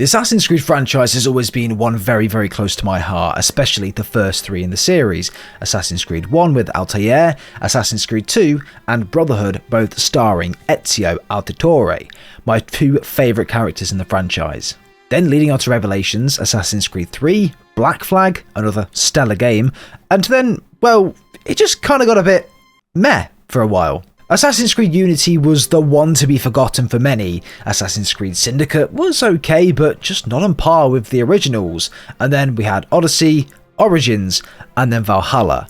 The Assassin's Creed franchise has always been one very close to my heart, especially the first three in the series: Assassin's Creed 1 with Altair, Assassin's Creed 2, and Brotherhood, both starring Ezio Auditore, my two favourite characters in the franchise. Then leading on to Revelations, Assassin's Creed 3, Black Flag, another stellar game, and then, well, it just kinda got a bit meh for a while. Assassin's Creed Unity was the one to be forgotten for many. Assassin's Creed Syndicate was okay, but just not on par with the originals. And then we had Odyssey, Origins, and then Valhalla.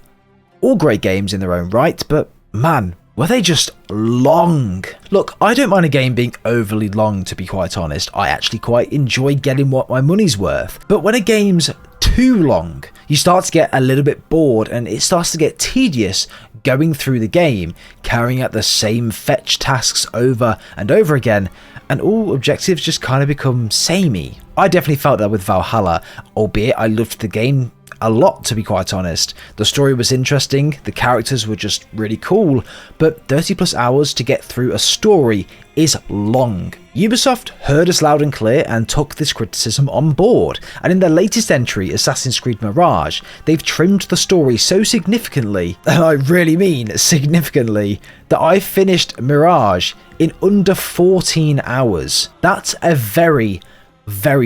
All great games in their own right, but man, were they just long. Look, I don't mind a game being overly long, to be quite honest. I actually quite enjoy getting what my money's worth. But when a game's too long, you start to get a little bit bored and it starts to get tedious going through the game, carrying out the same fetch tasks over and over again, and all objectives just kind of become samey. I definitely felt that with Valhalla, albeit I loved the game a lot, to be quite honest. The story was interesting, the characters were just really cool, but 30 plus hours to get through a story is long. Ubisoft heard us loud and clear and took this criticism on board, and in their latest entry, Assassin's Creed Mirage, they've trimmed the story so significantly, and I really mean significantly, that I finished Mirage in under 14 hours. That's a very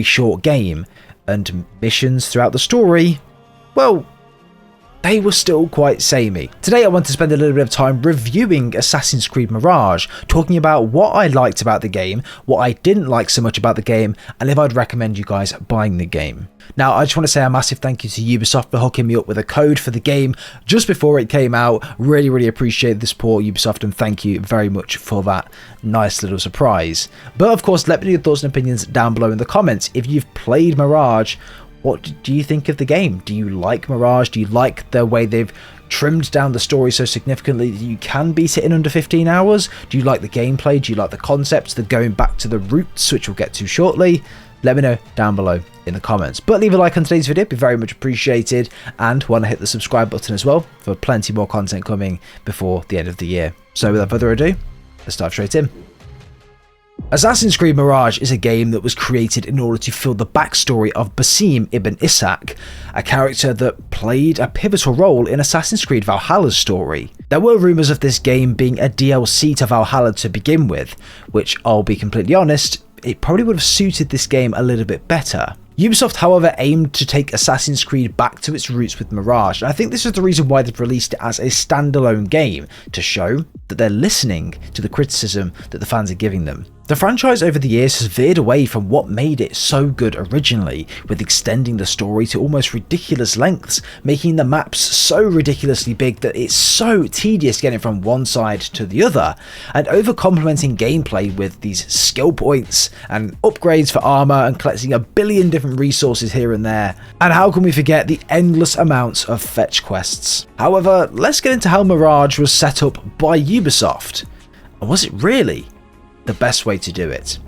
short game, and missions throughout the story, well, they were still quite samey. Today I want to spend a little bit of time reviewing Assassin's Creed Mirage, talking about what I liked about the game, what I didn't like so much about the game, and if I'd recommend you guys buying the game. Now, I just want to say a massive thank you to Ubisoft for hooking me up with a code for the game just before it came out. Really appreciate the support, Ubisoft, and thank you very much for that nice little surprise. But of course, let me know your thoughts and opinions down below in the comments. If you've played Mirage, what do you think of the game? Do you like Mirage? Do you like the way they've trimmed down the story so significantly that you can beat it in under 15 hours? Do you like the gameplay? Do you like the concepts, the going back to the roots, which we'll get to shortly? Let me know down below in the comments. But leave a like on today's video, it'd be very much appreciated. And want to hit the subscribe button as well for plenty more content coming before the end of the year. So without further ado, let's dive straight in. Assassin's Creed Mirage is a game that was created in order to fill the backstory of Basim ibn Ishaq, a character that played a pivotal role in Assassin's Creed Valhalla's story. There were rumours of this game being a DLC to Valhalla to begin with, which, I'll be completely honest, it probably would have suited this game a little bit better. Ubisoft, however, aimed to take Assassin's Creed back to its roots with Mirage, and I think this is the reason why they've released it as a standalone game, to show that they're listening to the criticism that the fans are giving them. The franchise over the years has veered away from what made it so good originally, with extending the story to almost ridiculous lengths, making the maps so ridiculously big that it's so tedious getting from one side to the other, and over-complementing gameplay with these skill points and upgrades for armor and collecting a billion different resources here and there. And how can we forget the endless amounts of fetch quests? However, let's get into how Mirage was set up by Ubisoft. And was it really the best way to do it?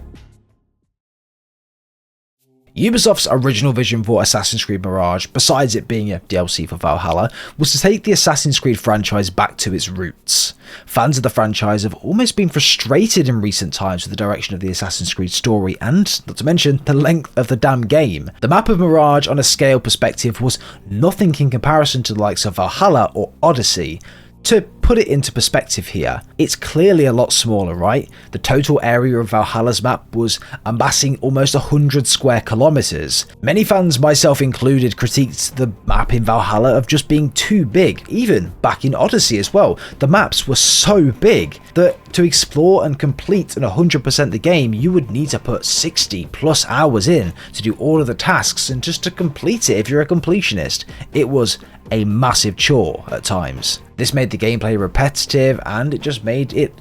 Ubisoft's original vision for Assassin's Creed Mirage, besides it being a DLC for Valhalla, was to take the Assassin's Creed franchise back to its roots. Fans of the franchise have almost been frustrated in recent times with the direction of the Assassin's Creed story and, not to mention, the length of the damn game. The map of Mirage on a scale perspective was nothing in comparison to the likes of Valhalla or Odyssey. To put it into perspective here, it's clearly a lot smaller, right? The total area of Valhalla's map was amassing almost 100 square kilometers. Many fans, myself included, critiqued the map in Valhalla of just being too big, even back in Odyssey as well. The maps were so big that to explore and complete and 100% the game, you would need to put 60 plus hours in to do all of the tasks and just to complete it if you're a completionist. It was a massive chore at times. This made the gameplay repetitive and it just made it,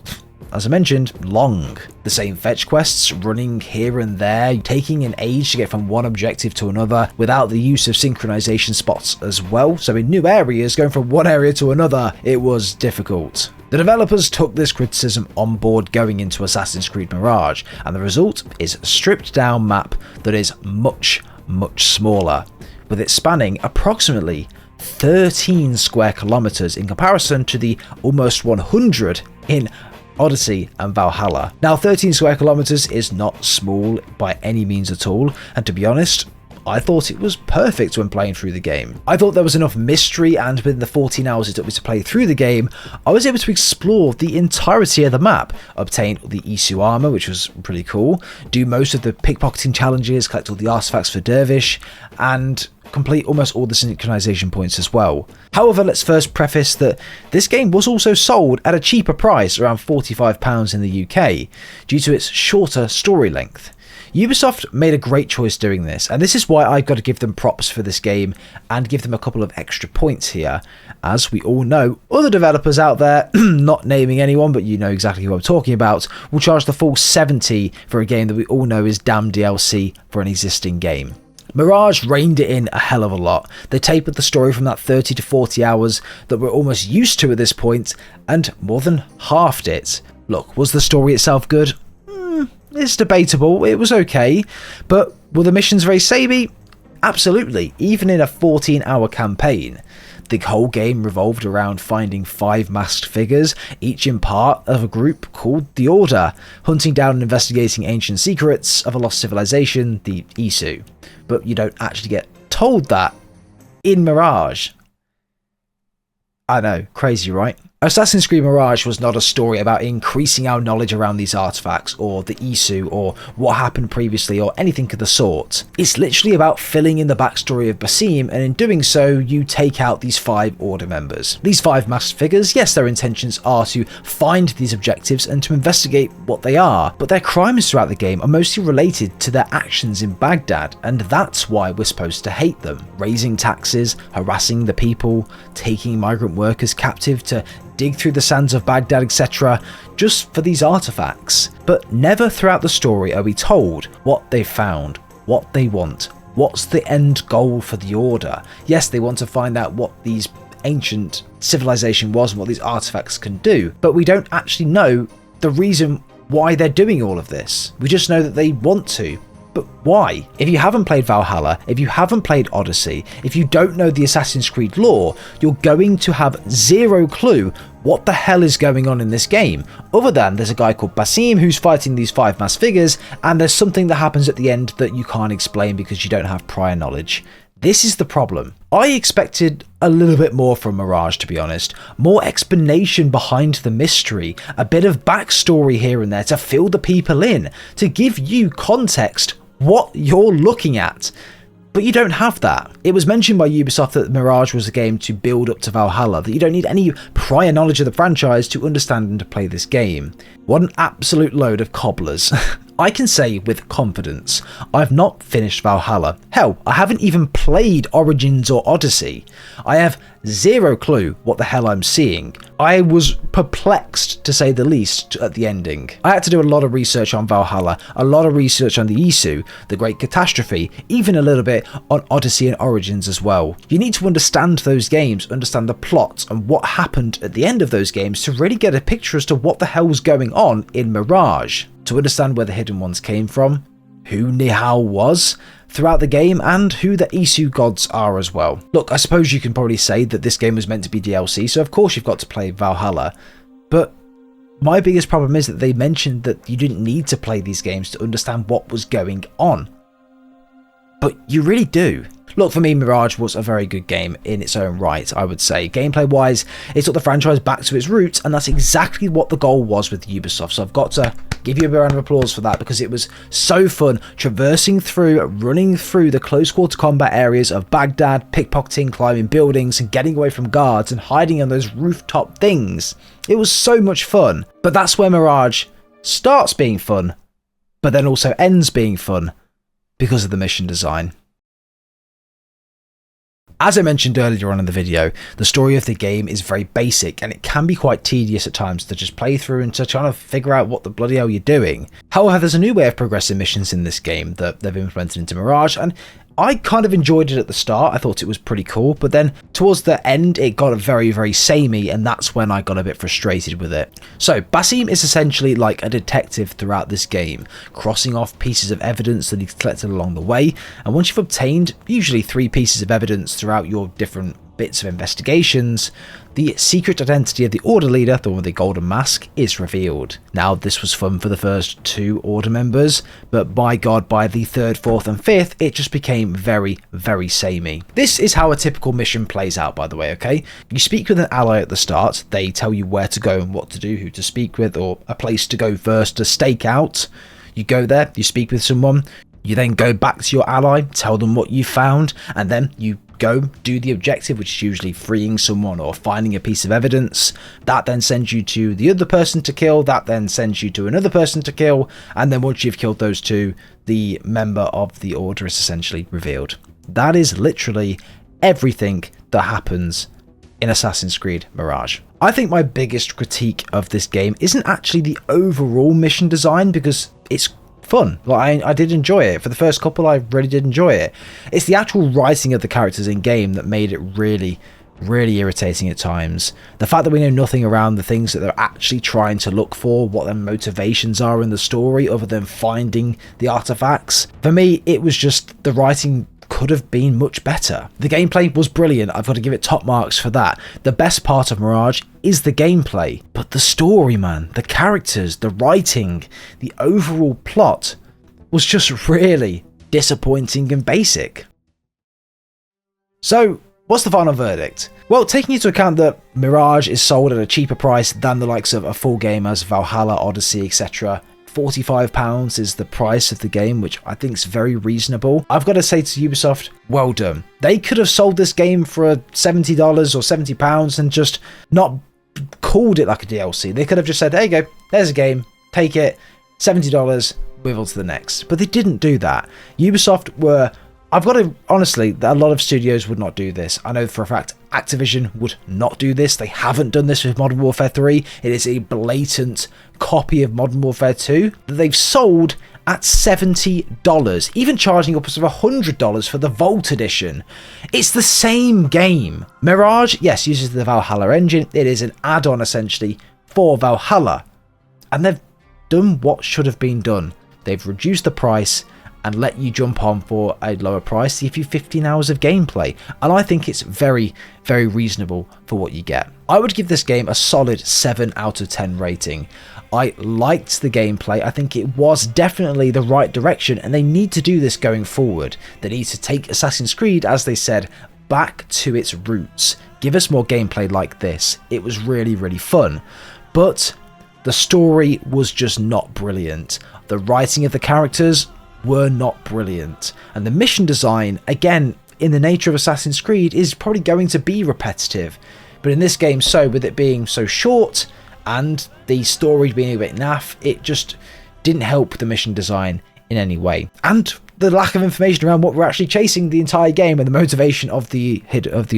as I mentioned, long. The same fetch quests running here and there, taking an age to get from one objective to another without the use of synchronization spots as well. So in new areas, going from one area to another, it was difficult. The developers took this criticism on board going into Assassin's Creed Mirage, and the result is a stripped down map that is much smaller, with it spanning approximately 13 square kilometers in comparison to the almost 100 in Odyssey and Valhalla. Now 13 square kilometers is not small by any means at all, and to be honest, I thought it was perfect when playing through the game. I thought there was enough mystery, and within the 14 hours it took me to play through the game, I was able to explore the entirety of the map, obtain the Isu armor, which was pretty cool, do most of the pickpocketing challenges, collect all the artifacts for Dervish, and complete almost all the synchronization points as well. However, let's first preface that this game was also sold at a cheaper price, around £45 in the UK, due to its shorter story length. Ubisoft made a great choice doing this, and this is why I've got to give them props for this game and give them a couple of extra points here. As we all know, other developers out there, not naming anyone, but you know exactly who I'm talking about, will charge the full $70 for a game that we all know is damn DLC for an existing game. Mirage reined it in a hell of a lot. They tapered the story from that 30 to 40 hours that we're almost used to at this point, and more than halved it. Look, was the story itself good? It's debatable, it was okay, but were the missions very samey? Absolutely, even in a 14-hour campaign. The whole game revolved around finding 5 masked figures, each in part of a group called the Order, hunting down and investigating ancient secrets of a lost civilization, the Isu. But you don't actually get told that in Mirage. I know, crazy, right? Assassin's Creed Mirage was not a story about increasing our knowledge around these artifacts, or the Isu, or what happened previously, or anything of the sort. It's literally about filling in the backstory of Basim, and in doing so, you take out these 5 Order members. These 5 masked figures, yes, their intentions are to find these objectives and to investigate what they are, but their crimes throughout the game are mostly related to their actions in Baghdad, and that's why we're supposed to hate them. Raising taxes, harassing the people, taking migrant workers captive to dig through the sands of Baghdad, etc., just for these artifacts. But never throughout the story are we told what they found, what they want, what's the end goal for the Order. Yes, they want to find out what these ancient civilization was and what these artifacts can do, but we don't actually know the reason why they're doing all of this. We just know that they want to. But why? If you haven't played Valhalla, if you haven't played Odyssey, if you don't know the Assassin's Creed lore, you're going to have zero clue what the hell is going on in this game, other than there's a guy called Basim who's fighting these 5 masked figures, and there's something that happens at the end that you can't explain because you don't have prior knowledge. This is the problem. I expected a little bit more from Mirage, to be honest. More explanation behind the mystery, a bit of backstory here and there to fill the people in, to give you context what you're looking at. But you don't have that. It was mentioned by Ubisoft that Mirage was a game to build up to Valhalla, that you don't need any prior knowledge of the franchise to understand and to play this game. What an absolute load of cobblers. I can say with confidence, I've not finished Valhalla. Hell, I haven't even played Origins or Odyssey. I have zero clue what the hell I'm seeing. I was perplexed, to say the least, at the ending. I had to do a lot of research on Valhalla, a lot of research on the Isu, the Great Catastrophe, even a little bit on Odyssey and Origins as well. You need to understand those games, understand the plot and what happened at the end of those games to really get a picture as to what the hell was going on in Mirage, to understand where the Hidden Ones came from, who Nihal was throughout the game, and who the Isu gods are as well. Look, I suppose you can probably say that this game was meant to be DLC, so of course you've got to play Valhalla, but my biggest problem is that they mentioned that you didn't need to play these games to understand what was going on. But you really do. Look, for me, Mirage was a very good game in its own right, I would say. Gameplay-wise, it took the franchise back to its roots, and that's exactly what the goal was with Ubisoft, so I've got to give you a round of applause for that, because it was so fun traversing through, running through the close-quarter combat areas of Baghdad, pickpocketing, climbing buildings, and getting away from guards, and hiding on those rooftop things. It was so much fun. But that's where Mirage starts being fun, but then also ends being fun, because of the mission design. As I mentioned earlier on in the video, the story of the game is very basic, and it can be quite tedious at times to just play through and to try to figure out what the bloody hell you're doing. However, there's a new way of progressing missions in this game that they've implemented into Mirage, and I kind of enjoyed it at the start. I thought it was pretty cool, but then towards the end it got very, very samey, and that's when I got a bit frustrated with it. So Basim is essentially like a detective throughout this game, crossing off pieces of evidence that he's collected along the way, and once you've obtained usually 3 pieces of evidence throughout your different bits of investigations, the secret identity of the Order leader, the one with the golden mask, is revealed. Now, this was fun for the first 2 Order members, but by God, by the 3rd, 4th and 5th, it just became very, very samey. This is how a typical mission plays out, by the way, okay? You speak with an ally at the start, they tell you where to go and what to do, who to speak with, or a place to go first to stake out. You go there, you speak with someone, you then go back to your ally, tell them what you found, and then you go do the objective, which is usually freeing someone or finding a piece of evidence. That then sends you to the other person to kill, that then sends you to another person to kill, and then once you've killed those 2, the member of the Order is essentially revealed. That is literally everything that happens in Assassin's Creed Mirage. I think my biggest critique of this game isn't actually the overall mission design, because it's fun. Like, I did enjoy it. For the first couple, I really did enjoy it. It's the actual writing of the characters in game that made it really, really irritating at times. The fact that we know nothing around the things that they're actually trying to look for, what their motivations are in the story, other than finding the artifacts. For me, it was just the writing could have been much better. The gameplay was brilliant. I've got to give it top marks for that. The best part of Mirage is the gameplay, but the story, man, the characters, the writing, the overall plot was just really disappointing and basic. So, what's the final verdict? Well, taking into account that Mirage is sold at a cheaper price than the likes of a full game as Valhalla, Odyssey, etc., £45 is the price of the game, which I think is very reasonable. I've got to say to Ubisoft, well done. They could have sold this game for $70 or £70 and just not called it like a DLC. They could have just said, there you go, there's a game, take it, $70, move on to the next. But they didn't do that. Ubisoft were... I've got to, honestly, a lot of studios would not do this. I know for a fact Activision would not do this. They haven't done this with Modern Warfare 3. It is a blatant copy of Modern Warfare 2 that they've sold at $70, even charging upwards of $100 for the Vault Edition. It's the same game. Mirage, yes, uses the Valhalla engine. It is an add-on, essentially, for Valhalla. And they've done what should have been done. They've reduced the price and let you jump on for a lower price to give you 15 hours of gameplay. And I think it's very, very reasonable for what you get. I would give this game a solid 7 out of 10 rating. I liked the gameplay. I think it was definitely the right direction, and they need to do this going forward. They need to take Assassin's Creed, as they said, back to its roots. Give us more gameplay like this. It was really, really fun. But the story was just not brilliant. The writing of the characters were not brilliant, and the mission design, again, in the nature of Assassin's Creed, is probably going to be repetitive, but in this game, so with it being so short and the story being a bit naff, it just didn't help the mission design in any way. And the lack of information around what we're actually chasing the entire game and the motivation of the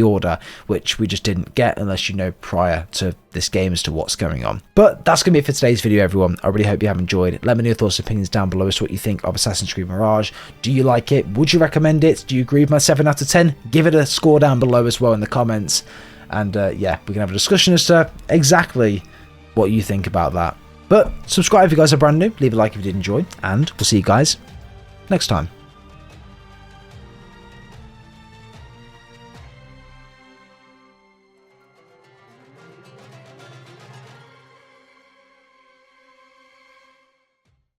Order, which we just didn't get unless you know prior to this game as to what's going on. But that's going to be it for today's video, everyone. I really hope you have enjoyed. Let me know your thoughts and opinions down below as to what you think of Assassin's Creed Mirage. Do you like it? Would you recommend it? Do you agree with my 7 out of 10? Give it a score down below as well in the comments. And yeah, we can have a discussion as to exactly what you think about that. But subscribe if you guys are brand new, leave a like if you did enjoy, and we'll see you guys next time.